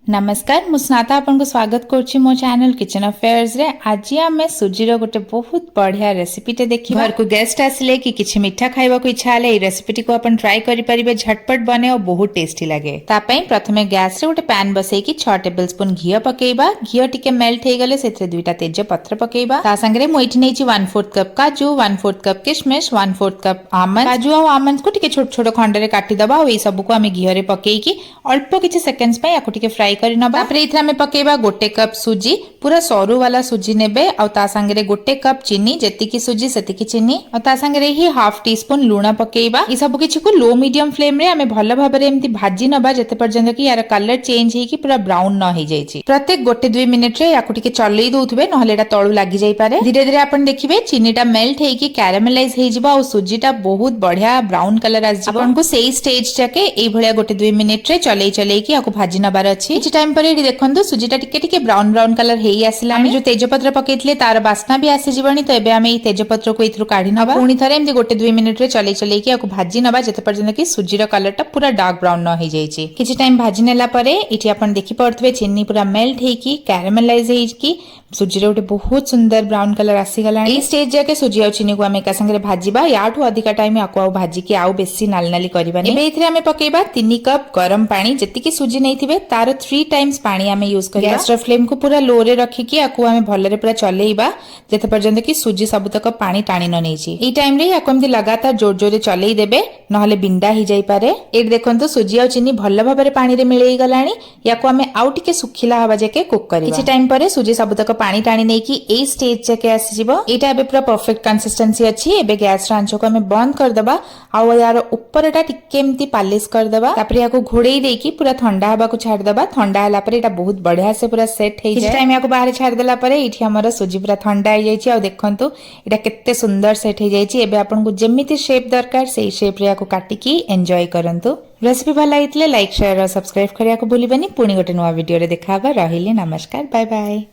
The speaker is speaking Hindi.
नमस्कार मु स्नाता आपन को स्वागत करछि मो चैनल किचन अफेयर्स रे। आज आम सुजीर गोटे बहुत बढ़िया रेसिपी टे देखिबा। घर को गेस्ट आसिले कि किछि मिठा खाइबा को इच्छा हले ए रेसिपी को अपन ट्राई करि परिबे, झटपट बने और बहुत टेस्टी लागे। ता पई प्रथमे गैस रे गोटे पैन बसई कि 6 टेबलस्पून घिया पकेइबा। घिया टिके मेल्ट हे गले सेथरे दुईटा तेज पत्र पकेइबा। ता संगरे मु इठी नेछि 1/4 कप काजू, 1/4 कप किशमिश, 1/4 कप आमंड। काजू और आमंड को टिके छोट छोट खंड रे काटी दबा और ए सब को हमें घिया रे पकेई कि अल्प किछि सेकंड्स पई आको टिके फ्राई पकेबा। गोटे कप सुजी, पूरा सरू वाला सुजी नेबे और ता संगे गोटे कप चीनी, जेतिकी सुजी सेतिकी चीनी और ता संगे ही हाफ टी स्पून लूण पकेबा। ई सब किछि को लो मीडियम फ्लेम रे हमें भलो भाबरे एम्ति भाजी नबा जते पर्यंत कि यार कलर चेंज हे कि पूरा ब्राउन न हे जायछि। प्रत्येक गोटे 2 मिनिट रे याको टिके चलई दोथबे नहले एटा तळु लागि जाई पारे। धीरे धीरे अपन देखिबे चीनीटा मेल्ट हे कि कैरामेलाइज हे जिबा और सुजीटा बहुत बढ़िया ब्राउन कलर आस जिवो। आपन को सेही स्टेज जाके एई भलिया गोटे 2 मिनिट रे चलई कि याको भाजी नबार अछि। किछि टाइम पर देखंतु सुजीटा टिके टिके ब्राउन ब्राउन कलर हेई आसिला। हम जो तेजपत्र पकेइतले तार बास्ना भी आसी जीवनी। तो एबे हमें तेजपत्र को इथरु काढी नबा। पुनी थरे एम्ति गोटे 2 मिनिट रे चलई कि याको भाजी नबा जते पर्यंत कि सुजीर कलरटा पूरा डार्क ब्राउन न हे जायछि। किछि टाइम भाजी नेला परे इठी अपन देखि पड़थबे चीनी पूरा मेल्ट हे कि कैरामेलाइज हे कि सुजी रे बहुत सुंदर ब्राउन कलर आसी गलानी। ए स्टेज जाके सुजी और चीनी को हमें एका संगे भाजीबा। याठू अधिका टाइम याको आ भाजी कि आउ बेसी नाली नाली करबानी। एबे इथरे हमें पकेइबा 3 कप गरम पानी, जेतिकी सुजी नैथिबे तार 3 टाइम्स पानी हमें यूज करिया। गैस रो फ्लेम को पूरा लो रे रखी कि याको हमें भले रे पूरा चलेइबा जते पर्यंत कि सुजी सब तक पानी टाणी न नेछि। ए टाइम रे याको एम्ति लगातार जोर जोर रे चलेइ देबे नहले बिंडा ही जाई पारे। ए देखंतु सुजी और चीनी भल्ला भाबरे पानी रे मिलेई गलानी। याको हमें आउ टिके सुखिला हवा जाके कुक करिबा। किछि टाइम परे सुजी सब तक पानी टाणी नै कि ए स्टेज जाके आसी जिवो। एटा एबे पूरा परफेक्ट कंसिस्टेंसी अछि। एबे गैस रो आंच को हमें बंद कर दबा आउ यार ऊपरटा टिके एम्ति पालिश कर दबा। तापर याको घोड़ेई देई कि पूरा ठंडा हवा को छाड़ दबा। ठंडा हला परे एटा बहुत बढ़िया से पूरा सेट हे जाय। टाइम याको बाहर छाड़ देला परे इठी हमर सुजी पूरा ठंडा हे जायछि। आ देखंतु एटा केते सुंदर सेट हे जायछि। एबे आपन को जेमिति शेप दरकार सेही शेप रे याको काटी कि एन्जॉय करंतु। रेसिपी भल लागितले लाइक शेयर और सब्सक्राइब करिया को भूलिबेनी। पुणी गोटे नवा वीडियो रे देखाबा। रहिले नमस्कार, बाय बाय।